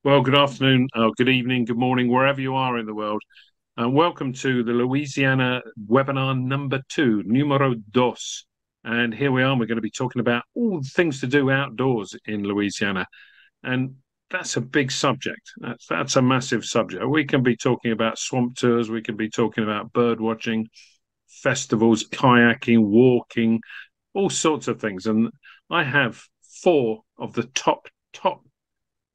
Well, good afternoon, good evening, good morning, wherever you are in the world. And welcome to the Louisiana webinar number 2, numero dos. And here we are, we're going to be talking about all the things to do outdoors in Louisiana. And that's a big subject. That's a massive subject. We can be talking about swamp tours, we can be talking about bird watching, festivals, kayaking, walking, all sorts of things. And I have 4 of the top,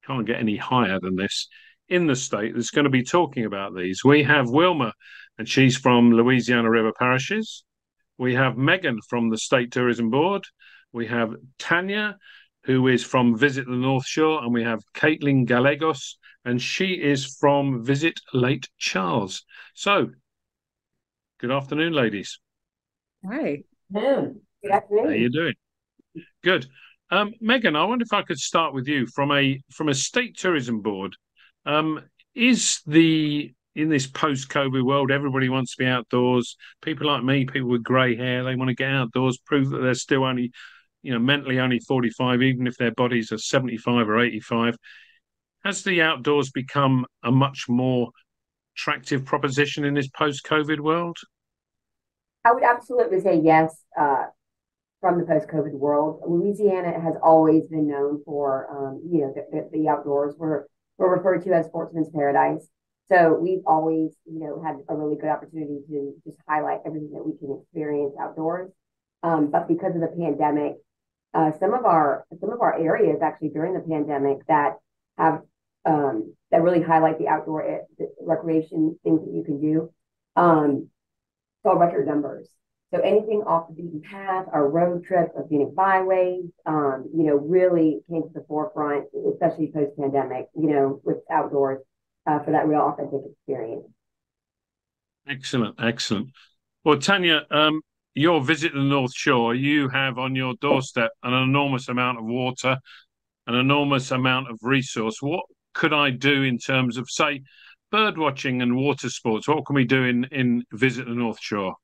can't get any higher than this, in the state that's going to be talking about these. We have Wilma, and she's from Louisiana River Parishes. We have Megan from the State Tourism Board. We have Tanya, who is from Visit the North Shore. And we have Caitlin Gallegos, and she is from Visit Lake Charles. So, good afternoon, ladies. Hi. Good How are you afternoon. doing? Good. Megan, I wonder if I could start with you from a state tourism board. Is the in this post-COVID world, everybody wants to be outdoors. People like me, people with grey hair, they want to get outdoors, prove that they're still only, mentally only 45, even if their bodies are 75 or 85. Has the outdoors become a much more attractive proposition in this post-COVID world? I would absolutely say yes. From the post-COVID world, Louisiana has always been known for, the outdoors. We're referred to as Sportsman's Paradise. So we've always, had a really good opportunity to just highlight everything that we can experience outdoors. But because of the pandemic, some of our areas actually during the pandemic that have that really highlight the outdoor recreation things that you can do saw record numbers. So anything off the beaten path, our road trips, our scenic byways, really came to the forefront, especially post-pandemic, with outdoors for that real authentic experience. Excellent, excellent. Well, Tanya, your visit to the North Shore, you have on your doorstep an enormous amount of water, an enormous amount of resource. What could I do in terms of, say, bird watching and water sports? What can we do in Visit the North Shore?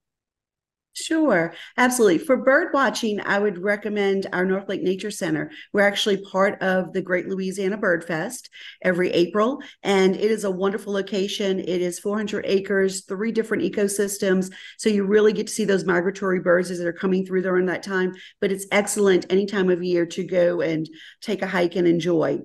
Sure, absolutely. For bird watching, I would recommend our North Lake Nature Center. We're actually part of the Great Louisiana Bird Fest every April, and it is a wonderful location. It is 400 acres, 3 different ecosystems. So you really get to see those migratory birds as they're coming through during that time. But it's excellent any time of year to go and take a hike and enjoy.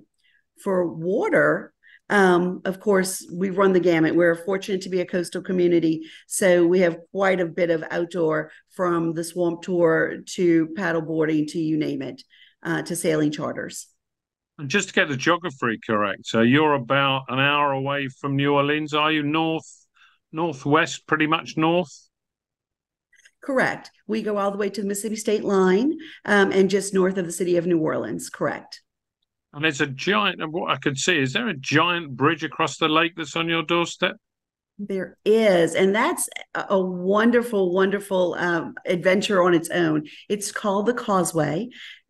For water, of course, we run the gamut. We're fortunate to be a coastal community, so we have quite a bit of outdoor, from the swamp tour to paddle boarding to you name it, to sailing charters. And just to get the geography correct, so you're about an hour away from New Orleans, are you? Northwest, pretty much north? Correct. We go all the way to the Mississippi State line, and just north of the city of New Orleans. Correct. And there's a giant, and what I could see, is there a giant bridge across the lake that's on your doorstep? There is, and that's a wonderful, wonderful adventure on its own. It's called the Causeway,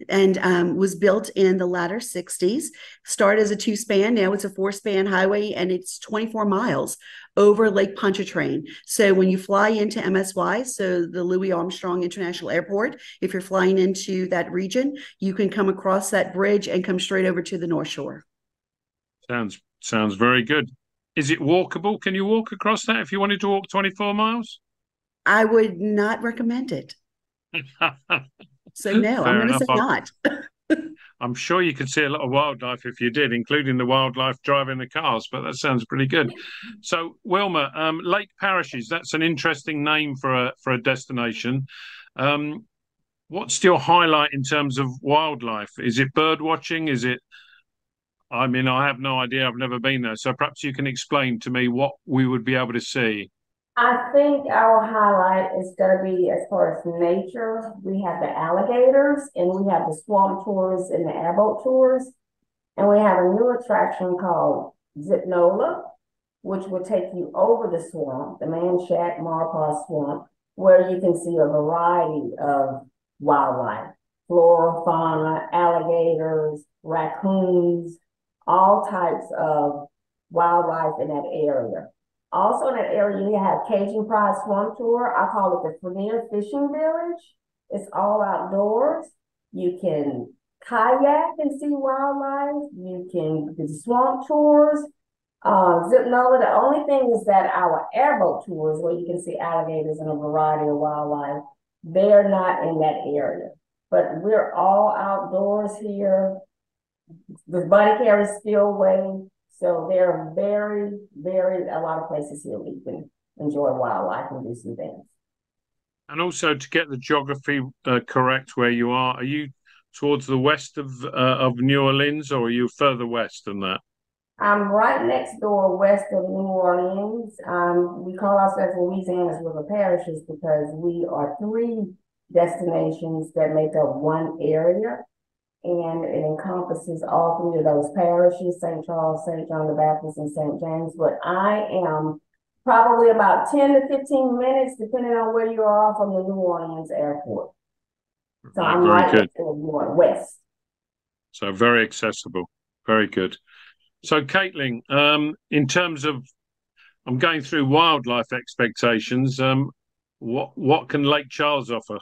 and was built in the latter 60s. Started as a 2-span, now it's a 4-span highway, and it's 24 miles over Lake Pontchartrain. So when you fly into MSY, so the Louis Armstrong International Airport, if you're flying into that region, you can come across that bridge and come straight over to the North Shore. Sounds very good. Is it walkable? Can you walk across that if you wanted to walk 24 miles? I would not recommend it. So no, I'm Fair going to enough. say not. I'm sure you could see a lot of wildlife if you did, including the wildlife driving the cars, but that sounds pretty good. So, Wilma, Lake Parishes, that's an interesting name for a destination. What's your highlight in terms of wildlife? Is it bird watching? I mean, I have no idea. I've never been there. So perhaps you can explain to me what we would be able to see. I think our highlight is going to be, as far as nature, we have the alligators and we have the swamp tours and the airboat tours. And we have a new attraction called Zipnola, which will take you over the swamp, the Manchac Marpaw Swamp, where you can see a variety of wildlife, flora, fauna, alligators, raccoons, all types of wildlife in that area. Also in that area, you have Cajun Pride Swamp Tour. I call it the Premier Fishing Village. It's all outdoors. You can kayak and see wildlife. You can do swamp tours, zip NOLA. The only thing is that our airboat tours, where you can see alligators and a variety of wildlife, they're not in that area. But we're all outdoors here. The body carries spillway, so there are a lot of places here where you can enjoy wildlife and do some things. And also to get the geography correct where you are you towards the west of New Orleans, or are you further west than that? I'm right next door west of New Orleans. We call ourselves Louisiana's River Parishes because we are three destinations that make up one area, and it encompasses all three of those parishes: St. Charles, St. John the Baptist, and St. James. But I am probably about 10 to 15 minutes, depending on where you are, from the New Orleans airport. So I'm right next to the west. So very accessible. Very good. So Caitlin, in terms of, I'm going through wildlife expectations. What can Lake Charles offer?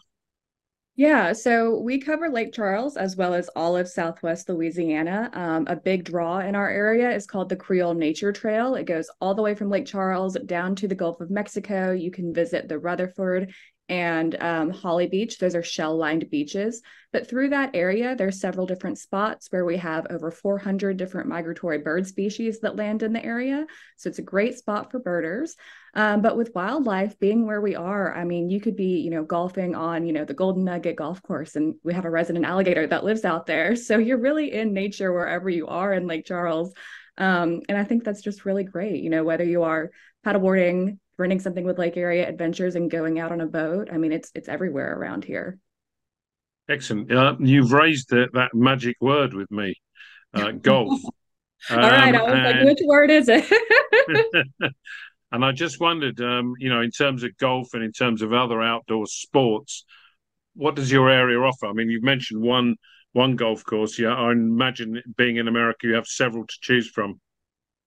Yeah, so we cover Lake Charles as well as all of Southwest Louisiana. A big draw in our area is called the Creole Nature Trail. It goes all the way from Lake Charles down to the Gulf of Mexico. You can visit the Rutherford and Holly Beach. Those are shell-lined beaches. But through that area, there's several different spots where we have over 400 different migratory bird species that land in the area. So it's a great spot for birders. But with wildlife being where we are, I mean, you could be, golfing on, the Golden Nugget golf course, and we have a resident alligator that lives out there. So you're really in nature wherever you are in Lake Charles. And I think that's just really great, whether you are paddleboarding, renting something with Lake Area Adventures, and going out on a boat. I mean, it's everywhere around here. Excellent. You've raised that magic word with me, golf. All right, I was like, which word is it? And I just wondered, in terms of golf and in terms of other outdoor sports, what does your area offer? I mean, you've mentioned one golf course. Yeah, I imagine being in America, you have several to choose from.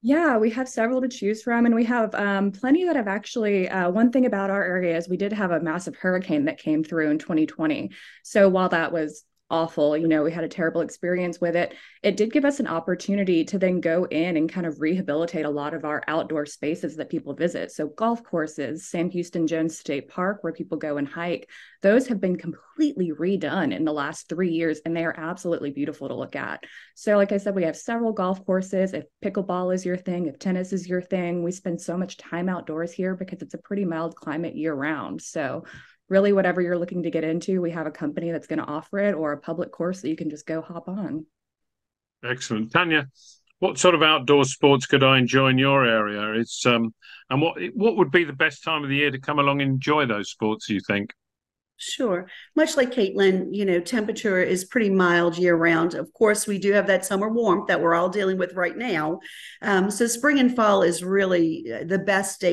Yeah, we have several to choose from, and we have plenty that have actually, one thing about our area is we did have a massive hurricane that came through in 2020. So while that was awful, we had a terrible experience with it, it did give us an opportunity to then go in and kind of rehabilitate a lot of our outdoor spaces that people visit. So golf courses, Sam Houston Jones State Park, where people go and hike, those have been completely redone in the last 3 years, and they are absolutely beautiful to look at. So like I said, we have several golf courses. If pickleball is your thing, if tennis is your thing, we spend so much time outdoors here because it's a pretty mild climate year round. So really, whatever you're looking to get into, we have a company that's going to offer it, or a public course that you can just go hop on. Excellent. Tanya, what sort of outdoor sports could I enjoy in your area? And what would be the best time of the year to come along and enjoy those sports, do you think? Sure. Much like Caitlin, temperature is pretty mild year round. Of course, we do have that summer warmth that we're all dealing with right now. So spring and fall is really the best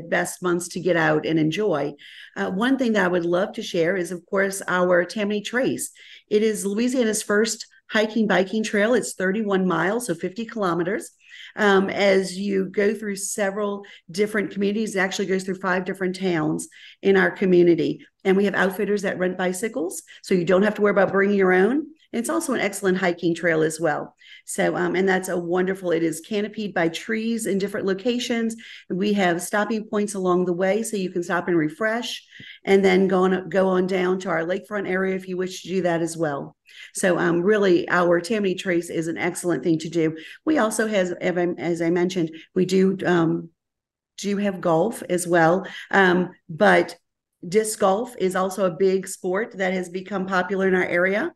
best months to get out and enjoy. One thing that I would love to share is, of course, our Tammany Trace. It is Louisiana's first hiking biking trail. It's 31 miles, so 50 kilometers. As you go through several different communities, it actually goes through 5 different towns in our community. And we have outfitters that rent bicycles, so you don't have to worry about bringing your own. And it's also an excellent hiking trail as well. So, and that's it is canopied by trees in different locations. We have stopping points along the way, so you can stop and refresh, and then go on down to our lakefront area if you wish to do that as well. So really, our Tammany Trace is an excellent thing to do. We also have, as I mentioned, we do have golf as well, but disc golf is also a big sport that has become popular in our area,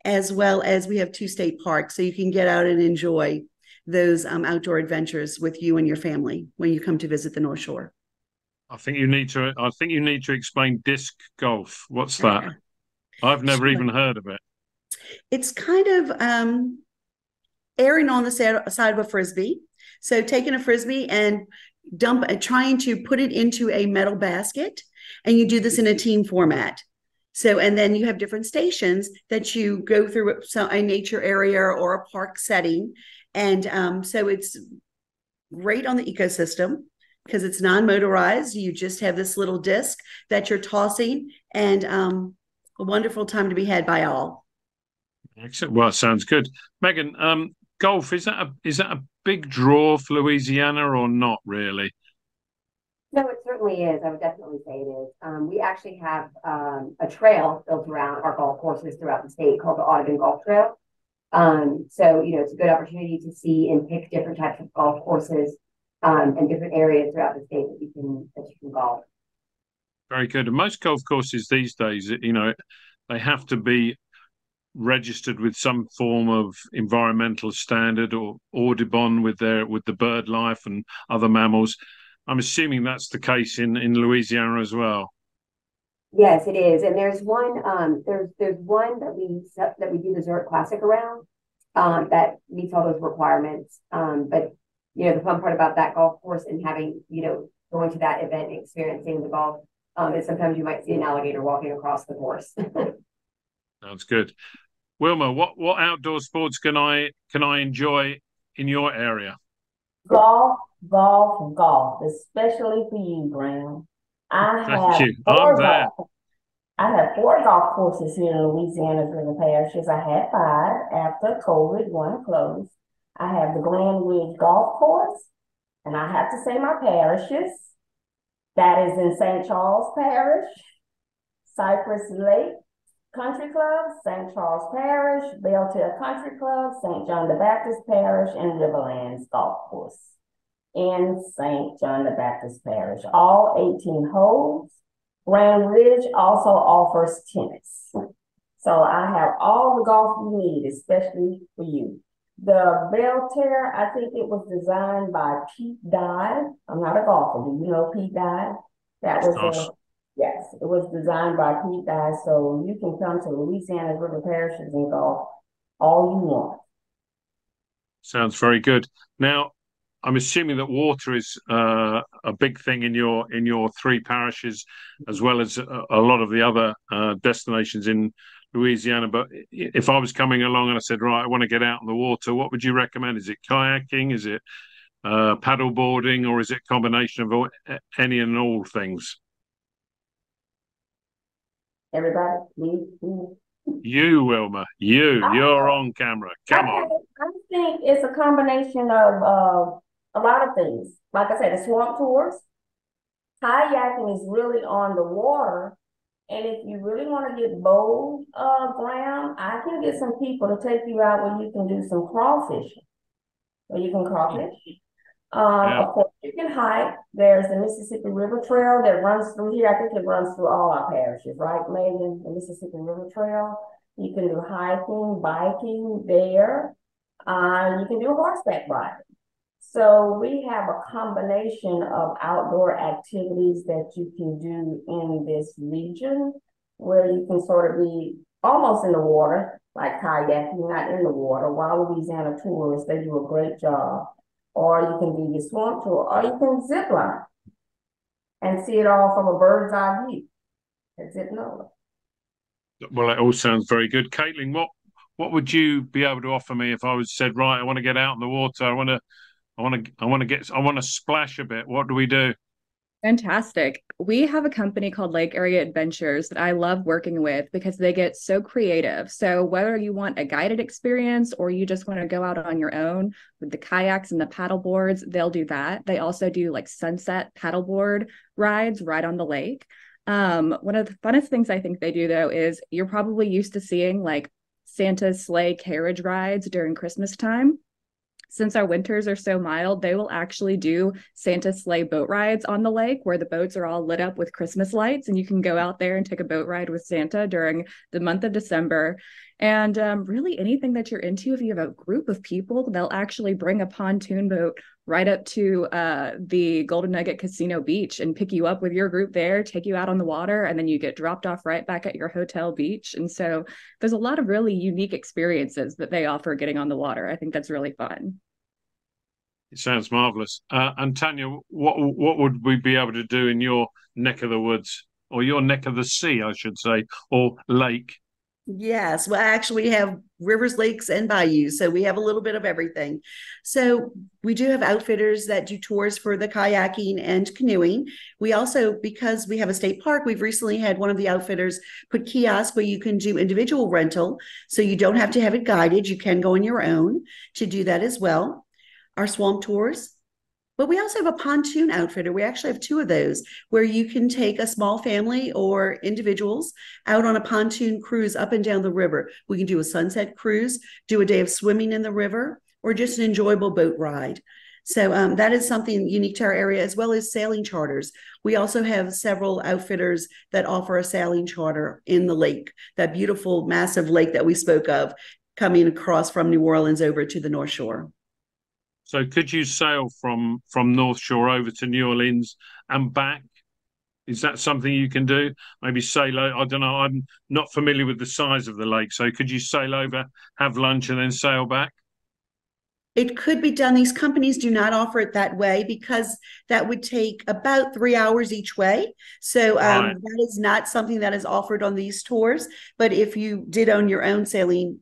as well as we have 2 state parks, so you can get out and enjoy those outdoor adventures with you and your family when you come to visit the North Shore. I think you need to explain disc golf. What's that? I've never even heard of it. It's kind of erring on the side of a frisbee. So taking a frisbee and trying to put it into a metal basket, and you do this in a team format. So, and then you have different stations that you go through, a nature area or a park setting. And so it's great on the ecosystem because it's non-motorized. You just have this little disc that you're tossing, and a wonderful time to be had by all. Excellent. Well, sounds good. Megan, golf, is that a big draw for Louisiana or not really? No, it certainly is. I would definitely say it is. We actually have a trail built around our golf courses throughout the state called the Audubon Golf Trail. So, it's a good opportunity to see and pick different types of golf courses and different areas throughout the state that you can golf. Very good. And most golf courses these days, they have to be registered with some form of environmental standard or Audubon with the bird life and other mammals. I'm assuming that's the case in Louisiana as well. Yes, it is. And there's one there's one that we do the Zurich Classic around that meets all those requirements. But the fun part about that golf course and having going to that event and experiencing the golf is sometimes you might see an alligator walking across the course. Sounds good. Wilma, what outdoor sports can I enjoy in your area? Golf, golf, golf, especially for you, Graham. I Thank have you. I'm four there. golf. I have four golf courses here in Louisiana's river parishes. I had five after COVID, one closed. I have the Glen Ridge Golf Course, and I have to say my parishes. That is in St. Charles Parish, Cypress Lake Country Club, St. Charles Parish, Belltail Country Club, St. John the Baptist Parish, and Riverlands Golf Course in St. John the Baptist Parish. All 18 holes. Grand Ridge also offers tennis. So I have all the golf you need, especially for you. The Belltail, I think it was designed by Pete Dye. I'm not a golfer. Do you know Pete Dye? That Of was course. yes, it was designed by Pete Dye. So you can come to Louisiana's river parishes and golf all you want. Sounds very good. Now, I'm assuming that water is a big thing in your three parishes, as well as a lot of the other destinations in Louisiana. But if I was coming along and I said, right, I want to get out in the water, what would you recommend? Is it kayaking? Is it paddle boarding, or is it a combination of any and all things? Everybody, me. You, Wilma, you're on camera. Come on. I think it's a combination of a lot of things. Like I said, the swamp tours, kayaking is really on the water. And if you really want to get bold, Graham, I can get some people to take you out where you can do some crawfishing. Where you can crawfish. Yeah. Of course, you can hike. There's the Mississippi River Trail that runs through here. I think it runs through all our parishes, right, Megan? The Mississippi River Trail. You can do hiking, biking there. You can do horseback riding. So we have a combination of outdoor activities that you can do in this region where you can sort of be almost in the water, like kayaking, not in the water. While Louisiana tourists, they do a great job. Or you can do your swamp tour, or you can zip line and see it all from a bird's eye view. That's it, no. Well, it all sounds very good. Caitlin, what would you be able to offer me if I was said, right, I want to get out in the water, I want to splash a bit. What do we do? Fantastic. We have a company called Lake Area Adventures that I love working with because they get so creative. So whether you want a guided experience or you just want to go out on your own with the kayaks and the paddle boards, they'll do that. They also do like sunset paddleboard rides right on the lake. One of the funnest things I think they do though is you're probably used to seeing like Santa's sleigh carriage rides during Christmas time. Since our winters are so mild, they will actually do Santa sleigh boat rides on the lake where the boats are all lit up with Christmas lights, and you can go out there and take a boat ride with Santa during the month of December. And really anything that you're into, if you have a group of people, they'll actually bring a pontoon boat right up to the Golden Nugget Casino Beach and pick you up with your group there, take you out on the water, and then you get dropped off right back at your hotel beach. And so there's a lot of really unique experiences that they offer getting on the water. I think that's really fun. It sounds marvelous. And Tanya, what would we be able to do in your neck of the woods, or your neck of the sea, I should say, or lake? Yes, well, actually, we have rivers, lakes, and bayous, so we have a little bit of everything. So we do have outfitters that do tours for the kayaking and canoeing. We also, because we have a state park, we've recently had one of the outfitters put kiosks where you can do individual rental, so you don't have to have it guided. You can go on your own to do that as well. Our swamp tours. But we also have a pontoon outfitter. We actually have two of those where you can take a small family or individuals out on a pontoon cruise up and down the river. We can do a sunset cruise, do a day of swimming in the river, or just an enjoyable boat ride. So that is something unique to our area, as well as sailing charters. We also have several outfitters that offer a sailing charter in the lake, that beautiful, massive lake that we spoke of, coming across from New Orleans over to the North Shore. So could you sail from North Shore over to New Orleans and back? Is that something you can do? Maybe sail, I don't know, I'm not familiar with the size of the lake. So could you sail over, have lunch, and then sail back? It could be done. These companies do not offer it that way because that would take about 3 hours each way. So Right. that is not something that is offered on these tours. But if you did own your own sailing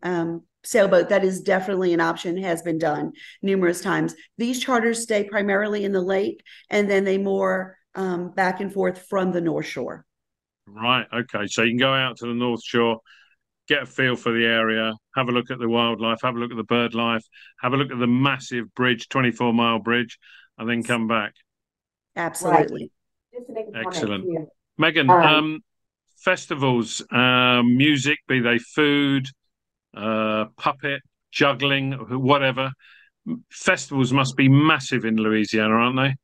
sailboat, that is definitely an option, has been done numerous times. These charters stay primarily in the lake, and then they moor back and forth from the North Shore. Right. Okay. So you can go out to the North Shore, get a feel for the area, have a look at the wildlife, have a look at the bird life, have a look at the massive bridge, 24-mile bridge, and then come back. Right. Absolutely. Just to make a comment Excellent. too. Megan, festivals, music, be they food, puppet, juggling, whatever. Festivals must be massive in Louisiana, aren't they?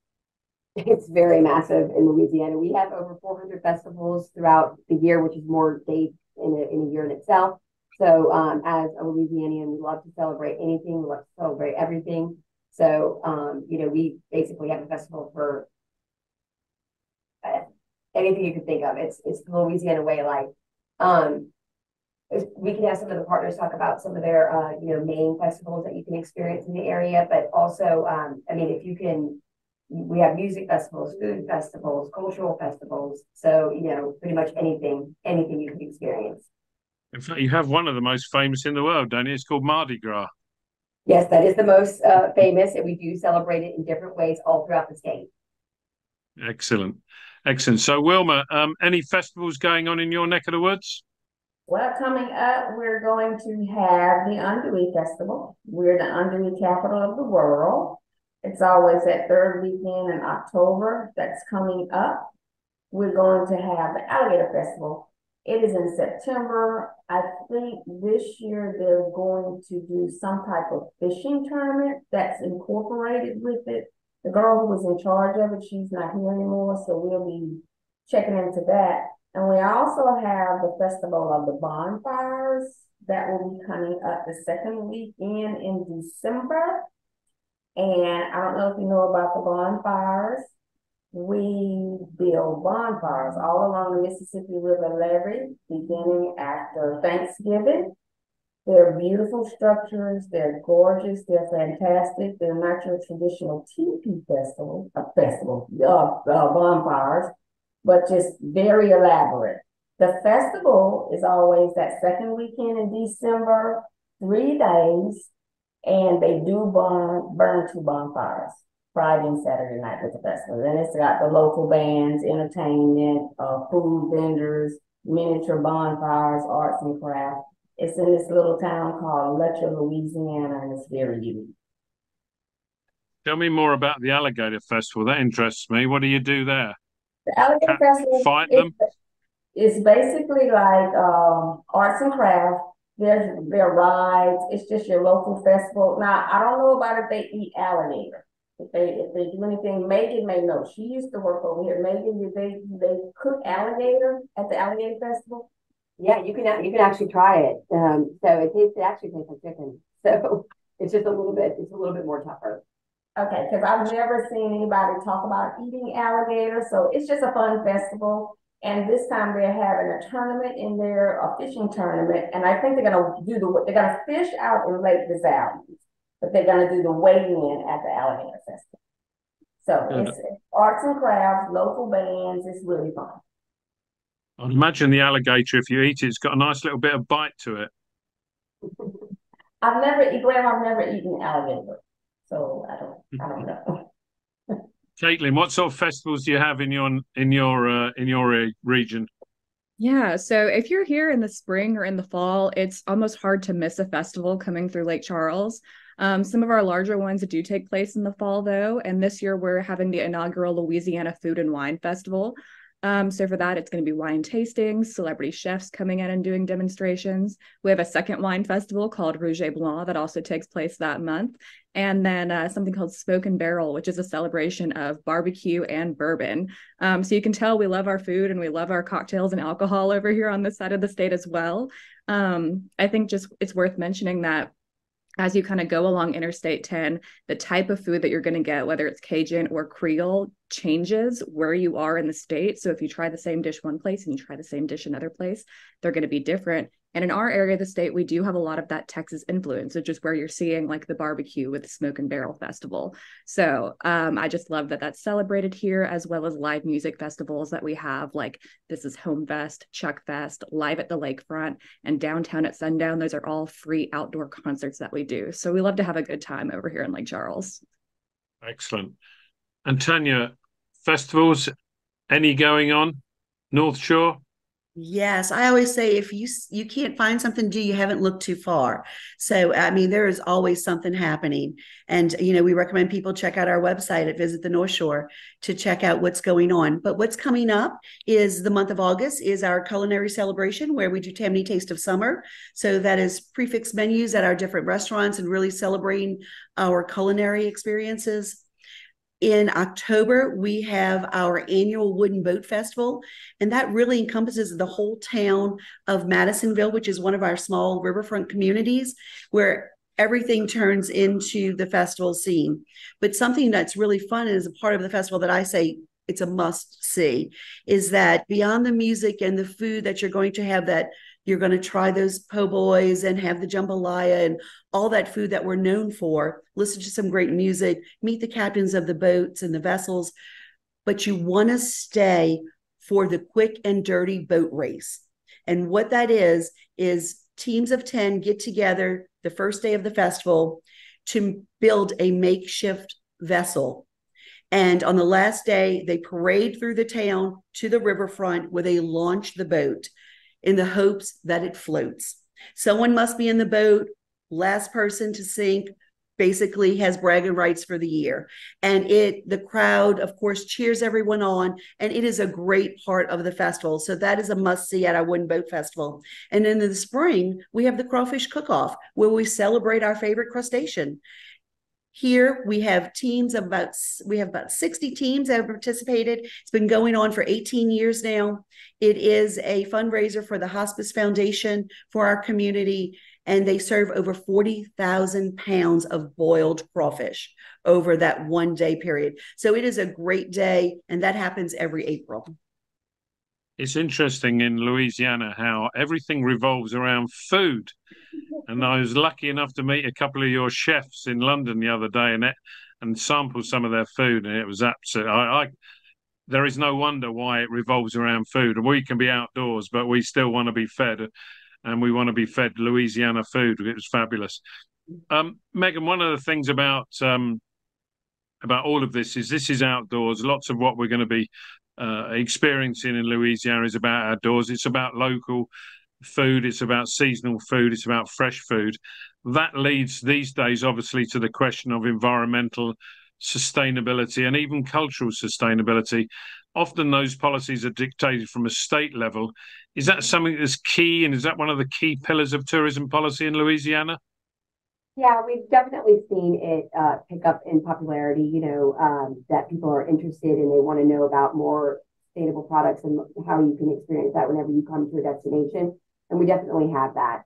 It's very massive in Louisiana. We have over 400 festivals throughout the year, which is more days in a year in itself. So, as a Louisianian, we love to celebrate anything. We love to celebrate everything. So, we basically have a festival for anything you can think of. It's the Louisiana way of life. Um, we can have some of the partners talk about some of their main festivals that you can experience in the area, but also, if you can. We have music festivals, food festivals, cultural festivals. So, pretty much anything you can experience. In fact, you have one of the most famous in the world, don't you? It's called Mardi Gras. Yes, that is the most famous, and we do celebrate it in different ways all throughout the state. Excellent. Excellent. So, Wilma, any festivals going on in your neck of the woods? Well, coming up, we're going to have the Underwood Festival. We're the Underwood capital of the world. It's always that third weekend in October that's coming up. We're going to have the Alligator Festival. It is in September. I think this year they're going to do some type of fishing tournament that's incorporated with it. The girl who was in charge of it, she's not here anymore, so we'll be checking into that. And we also have the Festival of the Bonfires that will be coming up the second weekend in December. And I don't know if you know about the bonfires. We build bonfires all along the Mississippi River levee, beginning after Thanksgiving. They're beautiful structures. They're gorgeous. They're fantastic. They're not your traditional teepee bonfires, but just very elaborate. The festival is always that second weekend in December, 3 days. And they do burn 2 bonfires, Friday and Saturday night with the festival. Then it's got the local bands, entertainment, food vendors, miniature bonfires, arts and crafts. It's in this little town called Letcher, Louisiana, and it's very unique. Tell me more about the Alligator Festival. That interests me. What do you do there? The Alligator Festival fight them? It's basically like arts and crafts. There are rides. It's just your local festival. Now, I don't know about if they eat alligator. If they do anything, Megan may know. She used to work over here. Megan, do they cook alligator at the Alligator Festival? Yeah, you can actually try it. So it actually tastes like chicken. So it's just a little bit more tougher. Okay, because I've never seen anybody talk about eating alligator. So it's just a fun festival. And this time they're having a tournament in there, a fishing tournament. And I think they're gonna fish out in Lake DeSalles, but they're gonna do the weigh-in at the Alligator Festival. So it's arts and crafts, local bands. It's really fun. I'd imagine the alligator, if you eat it, it's got a nice little bit of bite to it. Graham, I've never eaten alligator, so I don't know. Caitlin, what sort of festivals do you have in your region? Yeah, so if you're here in the spring or in the fall, it's almost hard to miss a festival coming through Lake Charles. Some of our larger ones do take place in the fall, though, and this year we're having the inaugural Louisiana Food and Wine Festival. So for that, it's going to be wine tastings, celebrity chefs coming in and doing demonstrations. We have a second wine festival called Rouge et Blanc that also takes place that month. And then something called Smoke and Barrel, which is a celebration of barbecue and bourbon. So you can tell we love our food and we love our cocktails and alcohol over here on this side of the state as well. I think just it's worth mentioning that as you kind of go along Interstate 10, the type of food that you're going to get, whether it's Cajun or Creole, changes where you are in the state. So if you try the same dish one place and you try the same dish another place, they're going to be different. And in our area of the state, we do have a lot of that Texas influence, which is where you're seeing like the barbecue with the Smoke and Barrel Festival. So I just love that that's celebrated here, as well as live music festivals that we have. Like this is Home Fest, Chuck Fest, Live at the Lakefront, and Downtown at Sundown. Those are all free outdoor concerts that we do. So we love to have a good time over here in Lake Charles. Excellent. And Tanya, festivals, any going on? North Shore? Yes, I always say if you can't find something to do, you haven't looked too far. So I mean, there is always something happening, and we recommend people check out our website at Visit the North Shore to check out what's going on. But what's coming up is the month of August is our culinary celebration where we do Tammany Taste of Summer. So that is prefix menus at our different restaurants and really celebrating our culinary experiences. In October, we have our annual Wooden Boat Festival, and that really encompasses the whole town of Madisonville, which is one of our small riverfront communities where everything turns into the festival scene. But something that's really fun and is a part of the festival that I say it's a must see is that beyond the music and the food that you're going to have, that you're going to try those po' boys and have the jambalaya and all that food that we're known for, listen to some great music, meet the captains of the boats and the vessels, but you want to stay for the quick and dirty boat race. And what that is teams of 10 get together the first day of the festival to build a makeshift vessel. And on the last day, they parade through the town to the riverfront where they launch the boat in the hopes that it floats. Someone must be in the boat. Last person to sink basically has bragging rights for the year. And the crowd, of course, cheers everyone on. And it is a great part of the festival. So that is a must see at our Wooden Boat Festival. And then in the spring, we have the Crawfish Cook-Off where we celebrate our favorite crustacean. Here we have about 60 teams that have participated. It's been going on for 18 years now. It is a fundraiser for the Hospice Foundation for our community, and they serve over 40,000 pounds of boiled crawfish over that 1 day period. So it is a great day, and that happens every April. It's interesting in Louisiana how everything revolves around food. And I was lucky enough to meet a couple of your chefs in London the other day and sample some of their food. And it was absolutely, there is no wonder why it revolves around food. And we can be outdoors, but we still want to be fed. And we want to be fed Louisiana food. It was fabulous. Megan, one of the things about all of this is outdoors. Lots of what we're going to be experiencing in Louisiana is about outdoors. It's about local food, it's about seasonal food, it's about fresh food. That leads these days obviously to the question of environmental sustainability and even cultural sustainability. Often those policies are dictated from a state level. Is that something that's key, and is that one of the key pillars of tourism policy in Louisiana? Yeah, we've definitely seen it pick up in popularity, that people are interested and they want to know about more sustainable products and how you can experience that whenever you come to a destination. And we definitely have that.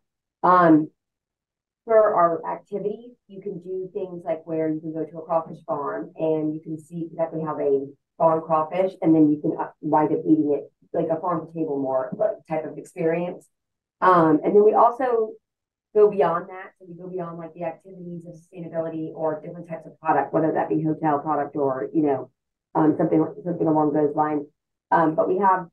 For our activities, you can do things like where you can go to a crawfish farm and you can see exactly how they farm crawfish, and then you can wind up eating it like a farm to table more type of experience. And then we also go beyond that. So we go beyond like the activities of sustainability or different types of product, whether that be hotel product or, something along those lines. But we have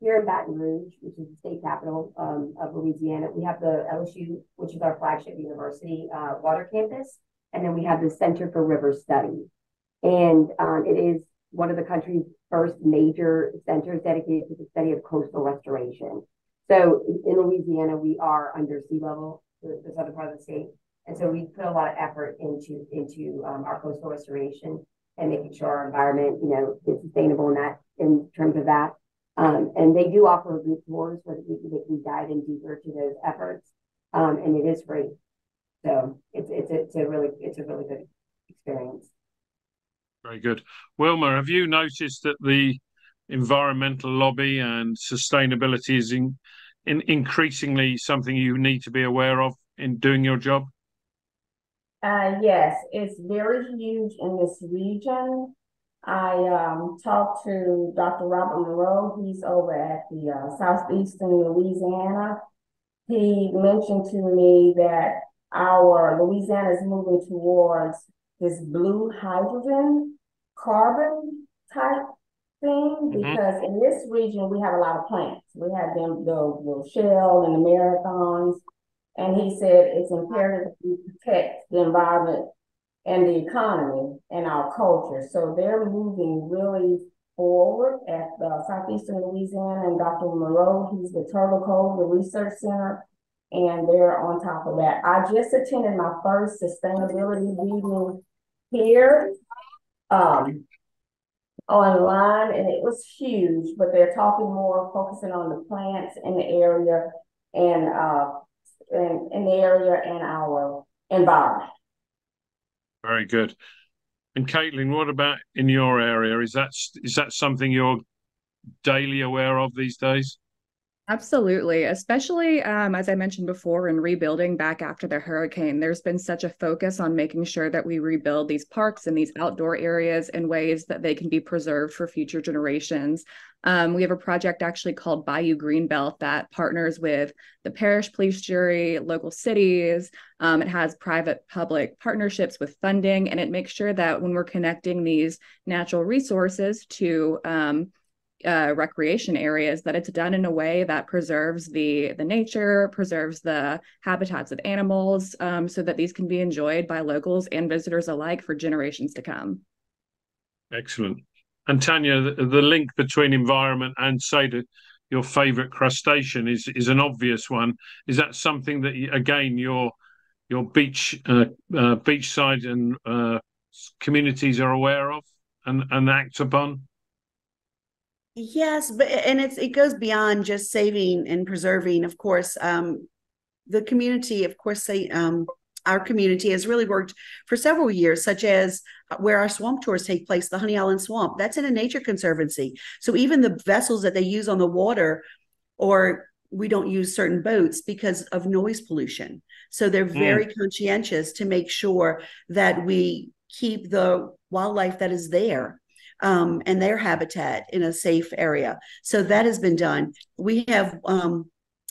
here in Baton Rouge, which is the state capital of Louisiana, we have the LSU, which is our flagship university water campus, and then we have the Center for River Study. And it is one of the country's first major centers dedicated to the study of coastal restoration. So in Louisiana, we are under sea level, the southern part of the state. And so we put a lot of effort into our coastal restoration and making sure our environment, is sustainable in terms of that. And they do offer group tours where they can dive in deeper to those efforts, and it is free. So it's a really good experience. Very good. Wilma, have you noticed that the environmental lobby and sustainability is increasingly something you need to be aware of in doing your job? Yes, it's very huge in this region. I talked to Dr. Robert Moreau. He's over at the Southeastern Louisiana. He mentioned to me that our Louisiana is moving towards this blue hydrogen carbon type thing, because in this region we have a lot of plants. We have the shell and the marathons, and he said it's imperative that we protect the environment and the economy and our culture. So they're moving really forward at the Southeastern Louisiana, and Dr. Moreau, he's the Turtle Cove, the research center, and they're on top of that. I just attended my first sustainability meeting here online, and it was huge, but they're talking more, focusing on the plants in the area and our environment. Very good. And Caitlin, what about in your area? Is that something you're daily aware of these days? Absolutely, especially as I mentioned before, in rebuilding back after the hurricane, there's been such a focus on making sure that we rebuild these parks and these outdoor areas in ways that they can be preserved for future generations. We have a project actually called Bayou Greenbelt that partners with the parish police jury, local cities. It has private-public partnerships with funding, and it makes sure that when we're connecting these natural resources to recreation areas, that it's done in a way that preserves the nature, preserves the habitats of animals, so that these can be enjoyed by locals and visitors alike for generations to come. Excellent. And Tanya, the link between environment and, say, your favorite crustacean is an obvious one. Is that something that, again, your beachside and communities are aware of and act upon? Yes, but it goes beyond just saving and preserving. Of course, the community, of course, our community has really worked for several years, such as where our swamp tours take place, the Honey Island Swamp. That's in a nature conservancy. So even the vessels that they use on the water, or we don't use certain boats because of noise pollution. So they're very conscientious to make sure that we keep the wildlife that is there and their habitat in a safe area. So that has been done. We have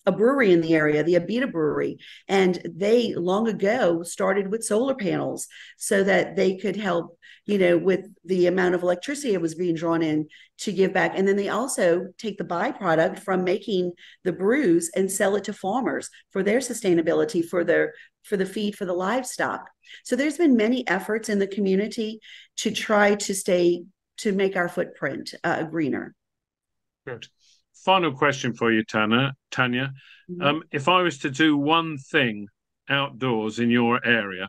a brewery in the area, the Abita Brewery, and they long ago started with solar panels so that they could help, with the amount of electricity that was being drawn in to give back. And then they also take the byproduct from making the brews and sell it to farmers for their sustainability, for the feed for the livestock. So there's been many efforts in the community to try to make our footprint greener. Good. Final question for you, Tanya. If I was to do one thing outdoors in your area,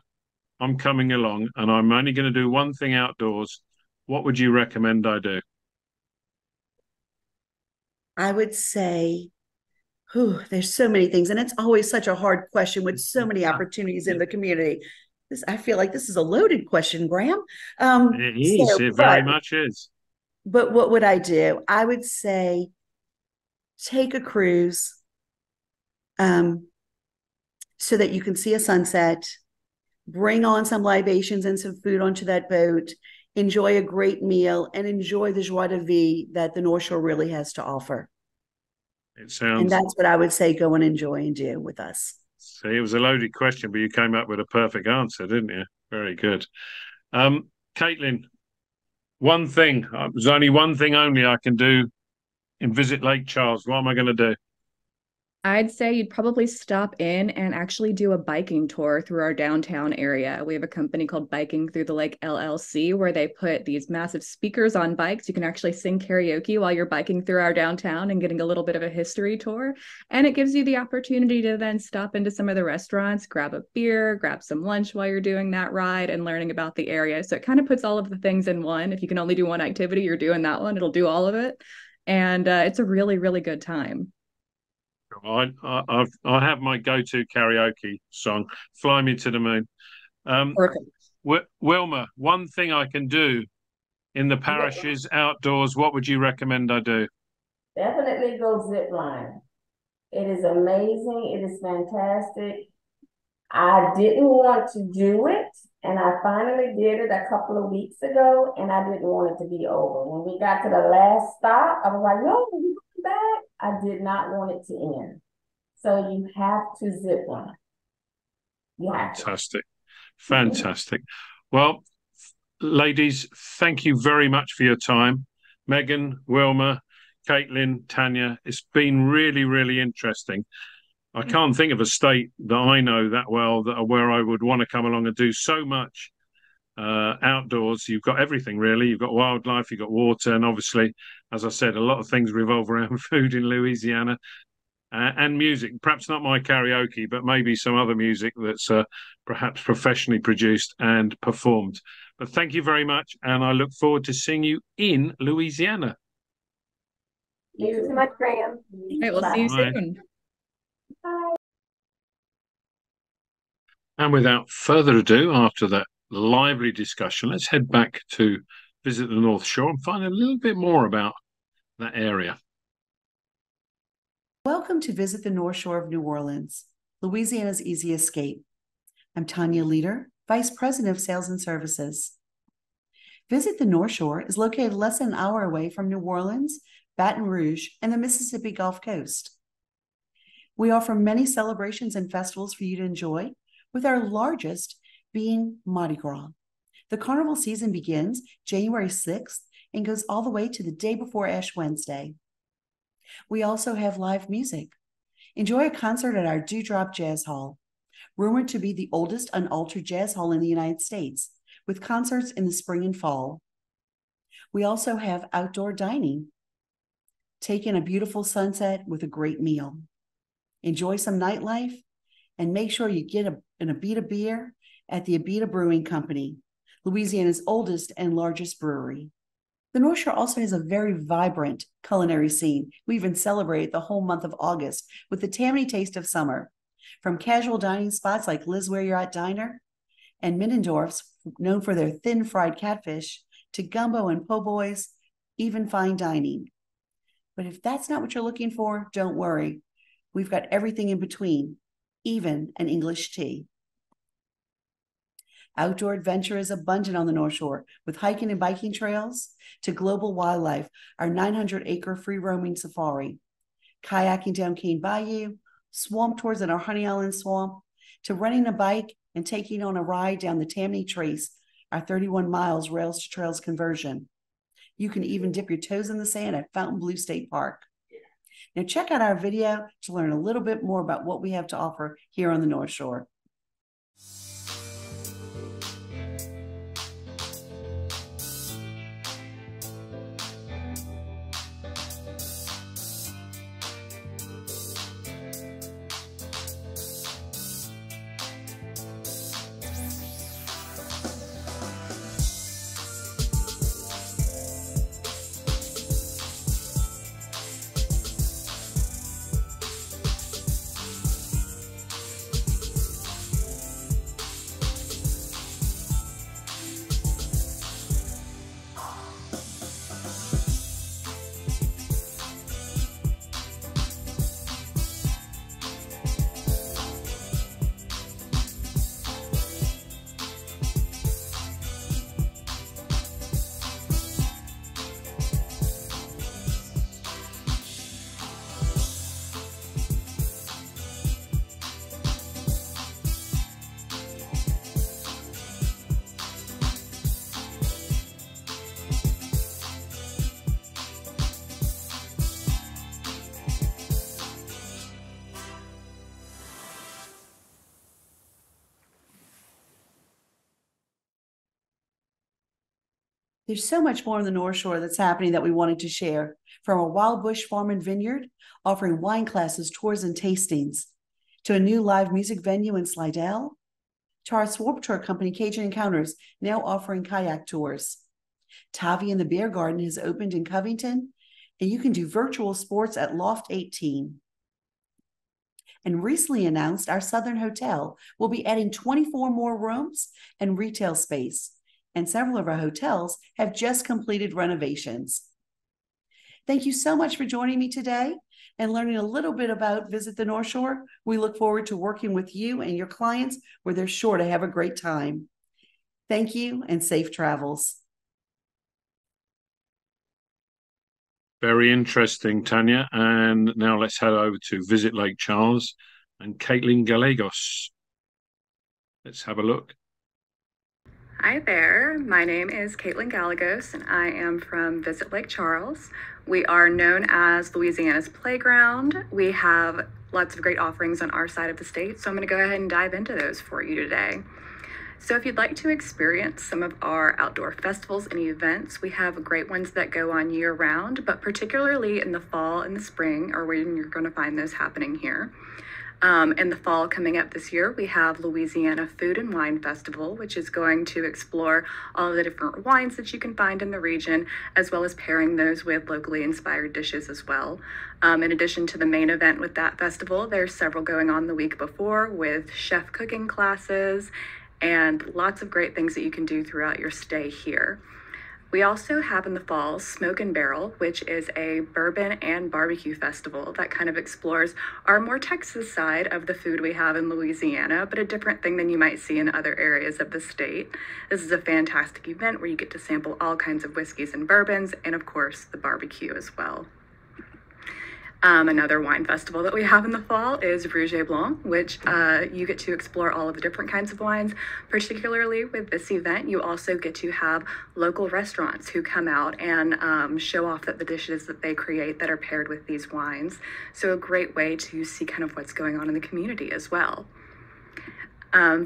I'm coming along and I'm only going to do one thing outdoors, what would you recommend I do? I would say, there's so many things, and it's always such a hard question with so many opportunities in the community. I feel like this is a loaded question, Graham. It is. It very much is. But what would I do? I would say take a cruise so that you can see a sunset, bring on some libations and some food onto that boat, enjoy a great meal, and enjoy the joie de vivre that the North Shore really has to offer. And that's what I would say, go and enjoy and do with us. See, it was a loaded question, but you came up with a perfect answer, didn't you? Very good. Caitlin, one thing, there's only one thing only I can do and visit Lake Charles, what am I going to do? I'd say you'd probably stop in and actually do a biking tour through our downtown area. We have a company called Biking Through the Lake LLC where they put these massive speakers on bikes. You can actually sing karaoke while you're biking through our downtown and getting a little bit of a history tour. And it gives you the opportunity to then stop into some of the restaurants, grab a beer, grab some lunch while you're doing that ride and learning about the area. So it kind of puts all of the things in one. If you can only do one activity, you're doing that one. It'll do all of it. And it's a really, really good time. I have my go-to karaoke song, "Fly Me to the Moon." Perfect. Wilma, one thing I can do in the parishes outdoors, what would you recommend I do? Definitely go zip line. It is amazing. It is fantastic. I didn't want to do it, and I finally did it a couple of weeks ago, and I didn't want it to be over. When we got to the last stop, I was like, no, we going back. I did not want it to end. So you have to zip line. Fantastic. Fantastic. Well, ladies, thank you very much for your time. Megan, Wilma, Caitlin, Tanya, it's been really, really interesting. I can't think of a state that I know that well where I would want to come along and do so much outdoors. You've got everything, really. You've got wildlife, you've got water, and obviously, as I said, a lot of things revolve around food in Louisiana and music. Perhaps not my karaoke, but maybe some other music that's perhaps professionally produced and performed. But thank you very much, and I look forward to seeing you in Louisiana. Thank you so much, Graham. Hey, we'll see you soon. Bye. And without further ado, after that lively discussion, let's head back to visit the North Shore and find a little bit more about that area. Welcome to visit the North Shore of New Orleans, Louisiana's easy escape. I'm Tanya Leader, Vice President of Sales and Services. Visit the North Shore is located less than an hour away from New Orleans, Baton Rouge, and the Mississippi Gulf Coast. We offer many celebrations and festivals for you to enjoy, with our largest being Mardi Gras. The carnival season begins January 6th and goes all the way to the day before Ash Wednesday. We also have live music. Enjoy a concert at our Dewdrop Jazz Hall, rumored to be the oldest unaltered jazz hall in the United States, with concerts in the spring and fall. We also have outdoor dining. Take in a beautiful sunset with a great meal. Enjoy some nightlife, and make sure you get an Abita beer at the Abita Brewing Company, Louisiana's oldest and largest brewery. The North Shore also has a very vibrant culinary scene. We even celebrate the whole month of August with the Tammany Taste of Summer. From casual dining spots like Liz Where You're At Diner and Middendorf's, known for their thin fried catfish, to gumbo and po' boys, even fine dining. But if that's not what you're looking for, don't worry. We've got everything in between, even an English tea. Outdoor adventure is abundant on the North Shore, with hiking and biking trails to global wildlife, our 900-acre free-roaming safari, kayaking down Cane Bayou, swamp tours in our Honey Island Swamp, to renting a bike and taking on a ride down the Tammany Trace, our 31 miles rails to trails conversion. You can even dip your toes in the sand at Fontainebleau State Park. Now check out our video to learn a little bit more about what we have to offer here on the North Shore. There's so much more on the North Shore that's happening that we wanted to share, from a wild bush farm and vineyard offering wine classes, tours, and tastings, to a new live music venue in Slidell, to our swamp tour company, Cajun Encounters, now offering kayak tours. Tavi and the Beer Garden has opened in Covington, and you can do virtual sports at Loft 18. And recently announced, our Southern Hotel will be adding 24 more rooms and retail space, and several of our hotels have just completed renovations. Thank you so much for joining me today and learning a little bit about Visit the North Shore. We look forward to working with you and your clients where they're sure to have a great time. Thank you and safe travels. Very interesting, Tanya. And now let's head over to Visit Lake Charles and Caitlin Gallegos. Let's have a look. Hi there, my name is Caitlin Gallegos and I am from Visit Lake Charles. We are known as Louisiana's Playground. We have lots of great offerings on our side of the state, so I'm going to go ahead and dive into those for you today. So if you'd like to experience some of our outdoor festivals and events, we have great ones that go on year round, but particularly in the fall and the spring are when you're going to find those happening here. In the fall coming up this year, we have Louisiana Food and Wine Festival, which is going to explore all of the different wines that you can find in the region, as well as pairing those with locally inspired dishes as well. In addition to the main event with that festival, there's several going on the week before with chef cooking classes and lots of great things that you can do throughout your stay here. We also have in the fall Smoke and Barrel, which is a bourbon and barbecue festival that kind of explores our more Texas side of the food we have in Louisiana, but a different thing than you might see in other areas of the state. This is a fantastic event where you get to sample all kinds of whiskeys and bourbons, and of course the barbecue as well. Another wine festival that we have in the fall is Rouge et Blanc, which you get to explore all of the different kinds of wines. Particularly with this event, you also get to have local restaurants who come out and show off the dishes that they create that are paired with these wines. So a great way to see kind of what's going on in the community as well.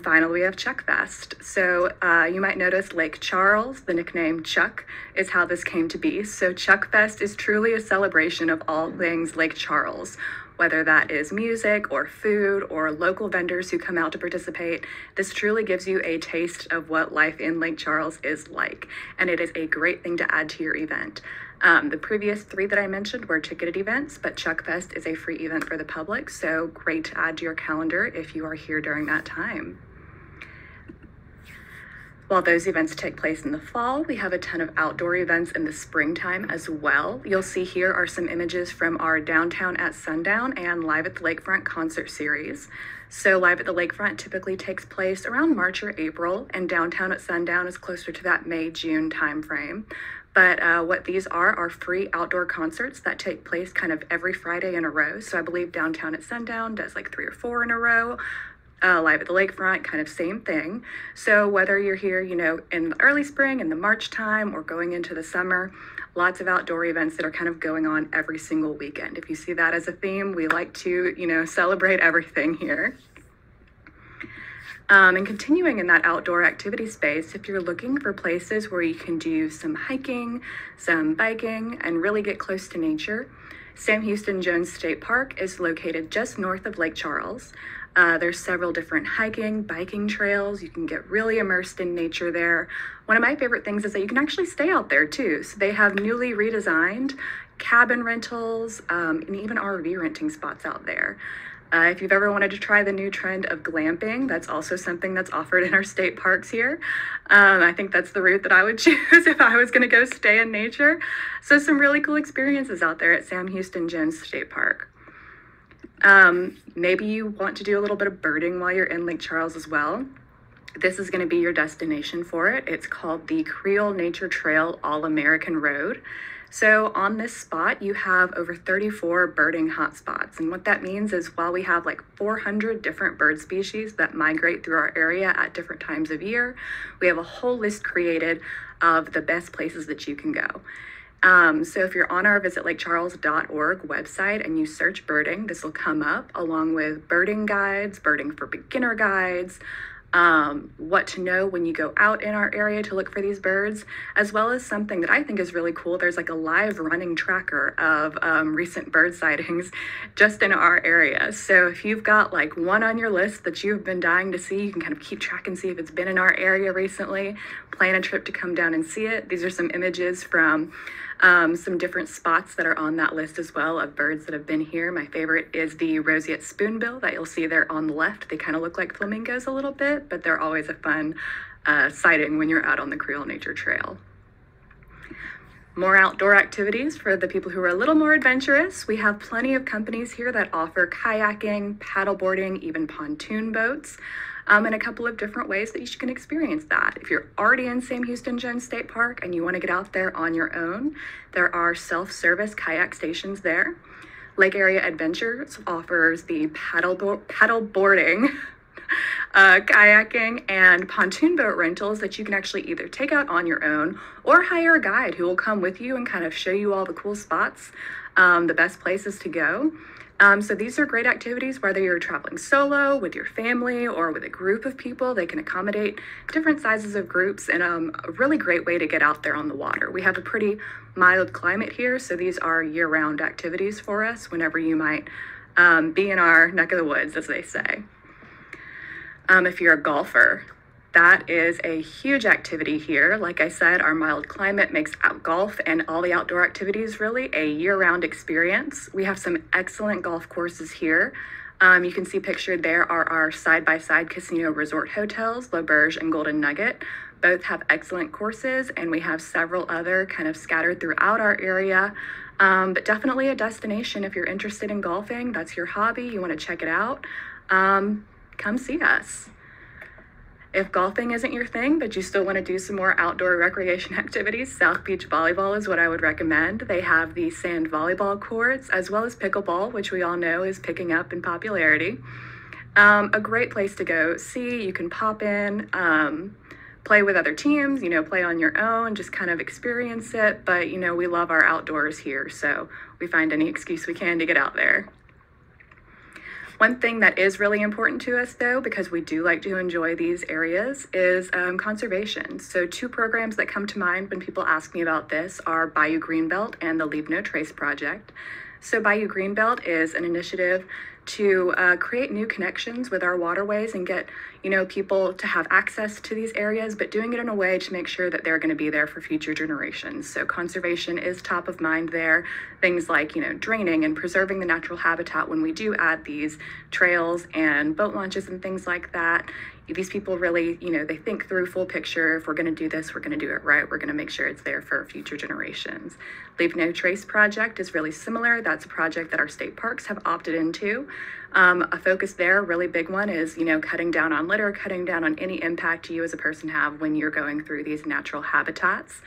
Finally, we have Chuck Fest. So you might notice Lake Charles, the nickname Chuck, is how this came to be. So Chuck Fest is truly a celebration of all things Lake Charles, whether that is music or food or local vendors who come out to participate. This truly gives you a taste of what life in Lake Charles is like, and it is a great thing to add to your event. The previous three that I mentioned were ticketed events, but Chuck Fest is a free event for the public, so great to add to your calendar if you are here during that time. While those events take place in the fall, we have a ton of outdoor events in the springtime as well. You'll see here are some images from our Downtown at Sundown and Live at the Lakefront concert series. So Live at the Lakefront typically takes place around March or April, and Downtown at Sundown is closer to that May-June timeframe. But what these are free outdoor concerts that take place kind of every Friday in a row. So I believe Downtown at Sundown does like 3 or 4 in a row. Live at the Lakefront, kind of same thing. So whether you're here, you know, in the early spring, in the March time, or going into the summer, lots of outdoor events that are kind of going on every single weekend. If you see that as a theme, we like to, you know, celebrate everything here. And continuing in that outdoor activity space, if you're looking for places where you can do some hiking, some biking, and really get close to nature, Sam Houston Jones State Park is located just north of Lake Charles. There's several different hiking, biking trails. You can get really immersed in nature there. One of my favorite things is that you can actually stay out there too. So they have newly redesigned cabin rentals and even RV renting spots out there. If you've ever wanted to try the new trend of glamping, that's also something that's offered in our state parks here. I think that's the route that I would choose if I was going to go stay in nature. So some really cool experiences out there at Sam Houston Jones State Park. Maybe you want to do a little bit of birding while you're in Lake Charles as well. This is going to be your destination for it. It's called the Creole Nature Trail All-American Road. So on this spot, you have over 34 birding hotspots. And what that means is while we have like 400 different bird species that migrate through our area at different times of year, we have a whole list created of the best places that you can go. So if you're on our visitlakecharles.org website and you search birding, this will come up along with birding guides, birding for beginner guides, what to know when you go out in our area to look for these birds, as well as something that I think is really cool. There's like a live running tracker of recent bird sightings just in our area. So if you've got like one on your list that you've been dying to see, you can kind of keep track and see if it's been in our area recently, plan a trip to come down and see it. These are some images from some different spots that are on that list as well of birds that have been here. My favorite is the roseate spoonbill that you'll see there on the left. They kind of look like flamingos a little bit, but they're always a fun sighting when you're out on the Creole Nature Trail. More outdoor activities for the people who are a little more adventurous. We have plenty of companies here that offer kayaking, paddleboarding, even pontoon boats. And a couple of different ways that you can experience that. If you're already in Sam Houston Jones State Park and you want to get out there on your own, there are self-service kayak stations there. Lake Area Adventures offers the paddleboarding, kayaking, and pontoon boat rentals that you can actually either take out on your own or hire a guide who will come with you and kind of show you all the cool spots, the best places to go. So these are great activities, whether you're traveling solo, with your family, or with a group of people. They can accommodate different sizes of groups, and a really great way to get out there on the water. We have a pretty mild climate here, so these are year-round activities for us whenever you might be in our neck of the woods, as they say. If you're a golfer, that is a huge activity here. Like I said, our mild climate makes golf and all the outdoor activities really a year-round experience. We have some excellent golf courses here. You can see pictured there are our side-by-side casino resort hotels, L'Auberge and Golden Nugget. Both have excellent courses, and we have several other kind of scattered throughout our area. But definitely a destination if you're interested in golfing, that's your hobby, you want to check it out, come see us. If golfing isn't your thing, but you still want to do some more outdoor recreation activities, South Beach Volleyball is what I would recommend. They have the sand volleyball courts, as well as pickleball, which we all know is picking up in popularity. A great place to go see. You can pop in, play with other teams, play on your own, just kind of experience it. But, we love our outdoors here, so we find any excuse we can to get out there. One thing that is really important to us, though, because we do like to enjoy these areas, is conservation. So 2 programs that come to mind when people ask me about this are Bayou Greenbelt and the Leave No Trace Project. So Bayou Greenbelt is an initiative to create new connections with our waterways and get, people to have access to these areas, but doing it in a way to make sure that they're going to be there for future generations. So conservation is top of mind there. Things like, draining and preserving the natural habitat when we do add these trails and boat launches and things like that. These people really, they think through full picture. If we're going to do this, we're going to do it right. We're going to make sure it's there for future generations. Leave No Trace Project is really similar. That's a project that our state parks have opted into. A focus there, a really big one, is, cutting down on litter, cutting down on any impact you as a person have when you're going through these natural habitats.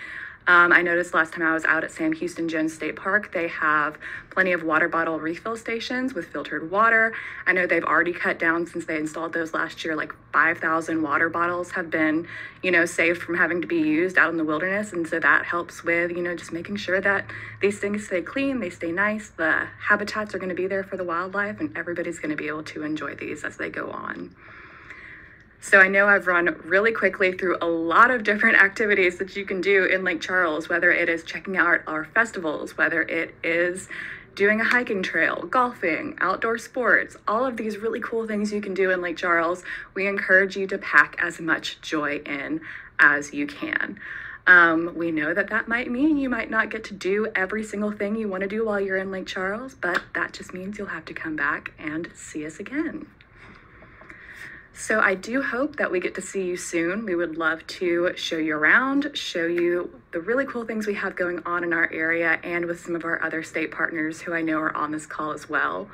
I noticed last time I was out at Sam Houston Jones State Park, they have plenty of water bottle refill stations with filtered water. I know they've already cut down, since they installed those last year, like 5,000 water bottles have been, saved from having to be used out in the wilderness. And so that helps with, just making sure that these things stay clean, they stay nice, the habitats are going to be there for the wildlife, and everybody's going to be able to enjoy these as they go on. So I know I've run really quickly through a lot of different activities that you can do in Lake Charles, whether it is checking out our festivals, whether it is doing a hiking trail, golfing, outdoor sports, all of these really cool things you can do in Lake Charles. We encourage you to pack as much joy in as you can. We know that might mean you might not get to do every single thing you want to do while you're in Lake Charles, but that just means you'll have to come back and see us again. So I do hope that we get to see you soon. We would love to show you around, show you the really cool things we have going on in our area, and with some of our other state partners who I know are on this call as well.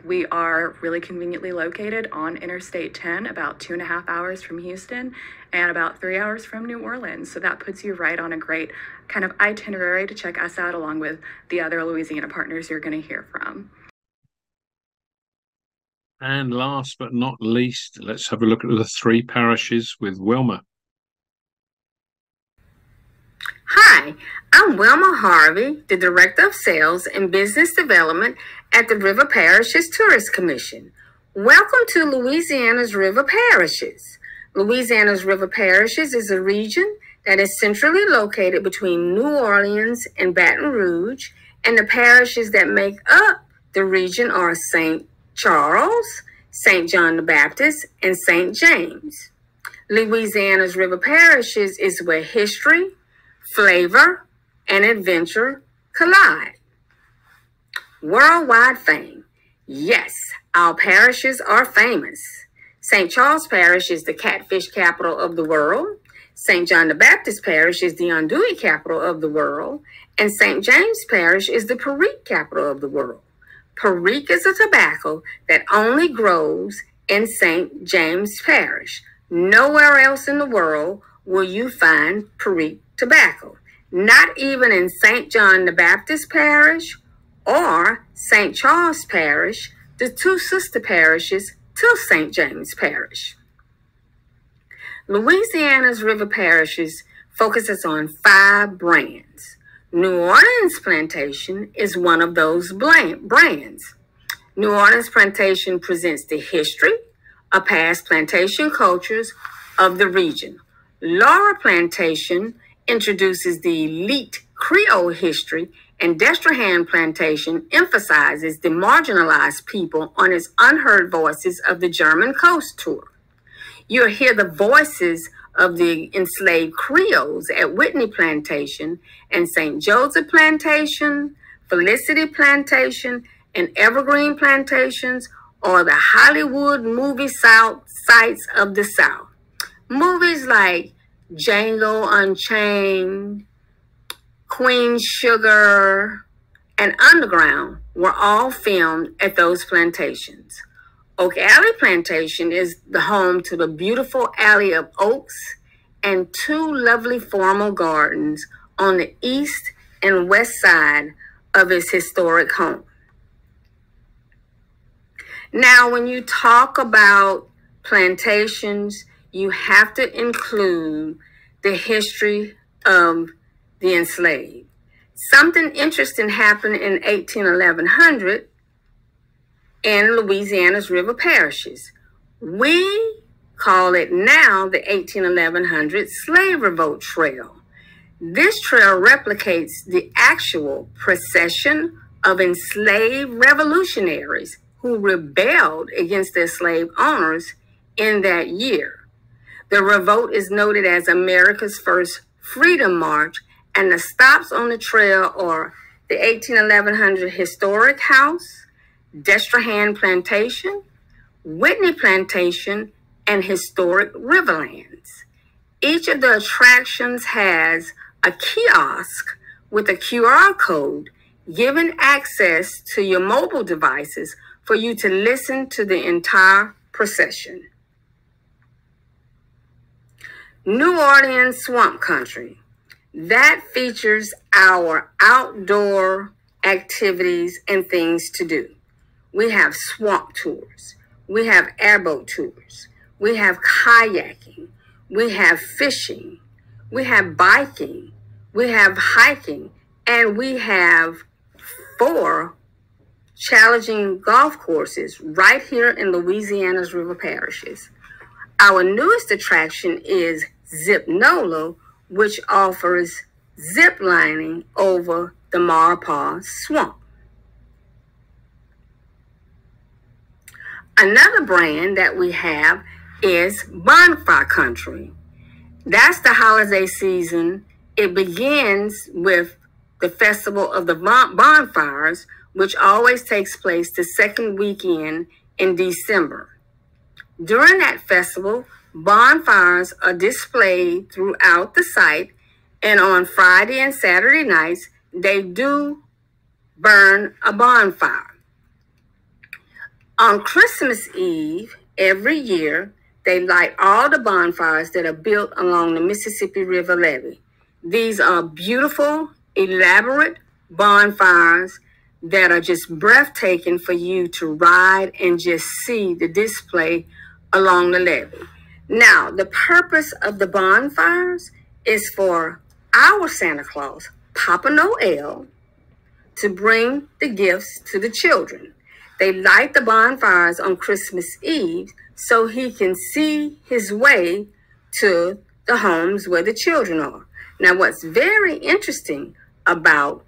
We are really conveniently located on Interstate 10, about 2.5 hours from Houston and about 3 hours from New Orleans. So that puts you right on a great kind of itinerary to check us out along with the other Louisiana partners you're going to hear from. And last but not least, let's have a look at the 3 parishes with Wilma. Hi, I'm Wilma Harvey, the Director of Sales and Business Development at the River Parishes Tourist Commission. Welcome to Louisiana's River Parishes. Louisiana's River Parishes is a region that is centrally located between New Orleans and Baton Rouge, and the parishes that make up the region are St. Charles, St. John the Baptist, and St. James. Louisiana's River Parishes is where history, flavor, and adventure collide. Worldwide fame. Yes, our parishes are famous. St. Charles Parish is the catfish capital of the world. St. John the Baptist Parish is the andouille capital of the world. And St. James Parish is the Perique capital of the world. Perique is a tobacco that only grows in St. James Parish. Nowhere else in the world will you find Perique tobacco. Not even in St. John the Baptist Parish or St. Charles Parish, the two sister parishes to St. James Parish. Louisiana's River Parishes focuses on 5 brands. New Orleans Plantation is one of those brands. New Orleans Plantation presents the history of past plantation cultures of the region. Laura Plantation introduces the elite Creole history, and Destrehan Plantation emphasizes the marginalized people on its Unheard Voices of the German Coast Tour. You'll hear the voices of the enslaved Creoles at Whitney Plantation and St. Joseph Plantation, Felicity Plantation, and Evergreen Plantations are the Hollywood movie sites of the South. Movies like Django Unchained, Queen Sugar, and Underground were all filmed at those plantations. Oak Alley Plantation is the home to the beautiful Alley of Oaks and 2 lovely formal gardens on the east and west side of its historic home. Now, when you talk about plantations, you have to include the history of the enslaved. Something interesting happened in 1100 in Louisiana's River Parishes. We call it now the 1100 Slave Revolt Trail. This trail replicates the actual procession of enslaved revolutionaries who rebelled against their slave owners in that year. The revolt is noted as America's first freedom march, and the stops on the trail are the 1100 Historic House, Destrehan Plantation, Whitney Plantation, and Historic Riverlands. Each of the attractions has a kiosk with a QR code giving access to your mobile devices for you to listen to the entire procession. New Orleans Swamp Country. That features our outdoor activities and things to do. We have swamp tours. We have airboat tours. We have kayaking. We have fishing. We have biking. We have hiking. And we have 4 challenging golf courses right here in Louisiana's River Parishes. Our newest attraction is Zip NOLA, which offers zip lining over the Maurepas Swamp. Another brand that we have is Bonfire Country. That's the holiday season. It begins with the Festival of the Bonfires, which always takes place the second weekend in December. During that festival, bonfires are displayed throughout the site, and on Friday and Saturday nights, they do burn a bonfire. On Christmas Eve, every year, they light all the bonfires that are built along the Mississippi River levee. These are beautiful, elaborate bonfires that are just breathtaking for you to ride and just see the display along the levee. Now, the purpose of the bonfires is for our Santa Claus, Papa Noel, to bring the gifts to the children. They light the bonfires on Christmas Eve so he can see his way to the homes where the children are. Now, what's very interesting about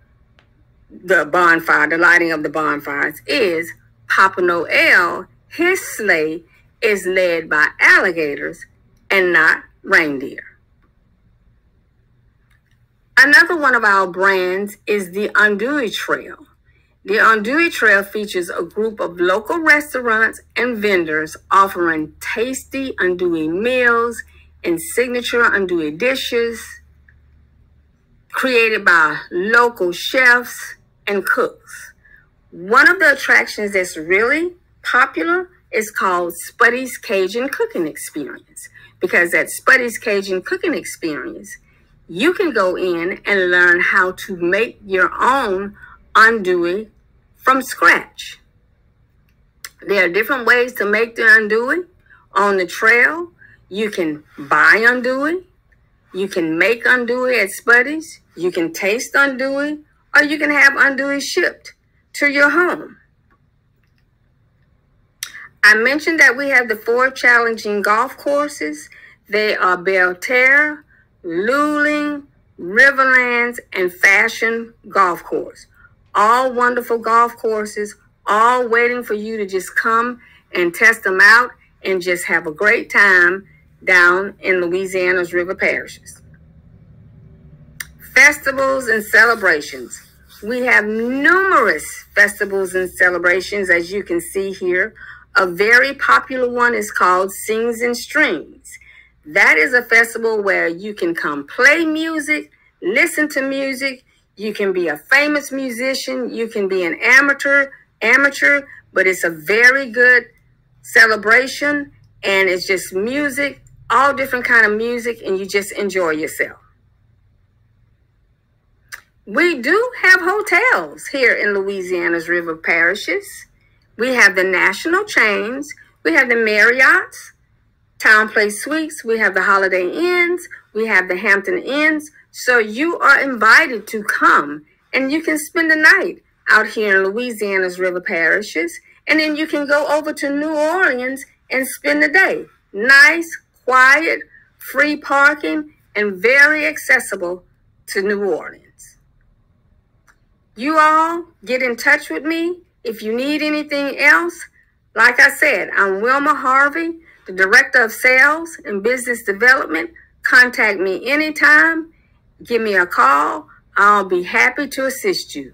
the bonfire, the lighting of the bonfires, is Papa Noel, his sleigh is led by alligators and not reindeer. Another one of our brands is the Andouille Trail. The Andouille Trail features a group of local restaurants and vendors offering tasty andouille meals and signature andouille dishes created by local chefs and cooks. One of the attractions that's really popular is called Spuddy's Cajun Cooking Experience, because at Spuddy's Cajun Cooking Experience, you can go in and learn how to make your own andouille from scratch. There are different ways to make the andouille on the trail. You can buy andouille, you can make andouille at Spuddy's, you can taste andouille, or you can have andouille shipped to your home. I mentioned that we have the 4 challenging golf courses. They are Belterre, Luling, Riverlands, and Fashion Golf Course. All wonderful golf courses, all waiting for you to just come and test them out and just have a great time down in Louisiana's river parishes. Festivals and celebrations. We have numerous festivals and celebrations, as you can see here. A very popular one is called Sings and Strings. That is a festival where you can come play music, listen to music. You can be a famous musician. You can be an amateur, but it's a very good celebration, and it's just music, all different kind of music, and you just enjoy yourself. We do have hotels here in Louisiana's river parishes. We have the national chains. We have the Marriott's, Town Place Suites. We have the Holiday Inns. We have the Hampton Inns. So you are invited to come, and you can spend the night out here in Louisiana's river parishes, and then you can go over to New Orleans and spend the day. Nice, quiet, free parking, and very accessible to New Orleans. You all get in touch with me if you need anything else. Like I said, I'm Wilma Harvey, the Director of Sales and Business Development. Contact me anytime. Give me a call. I'll be happy to assist you.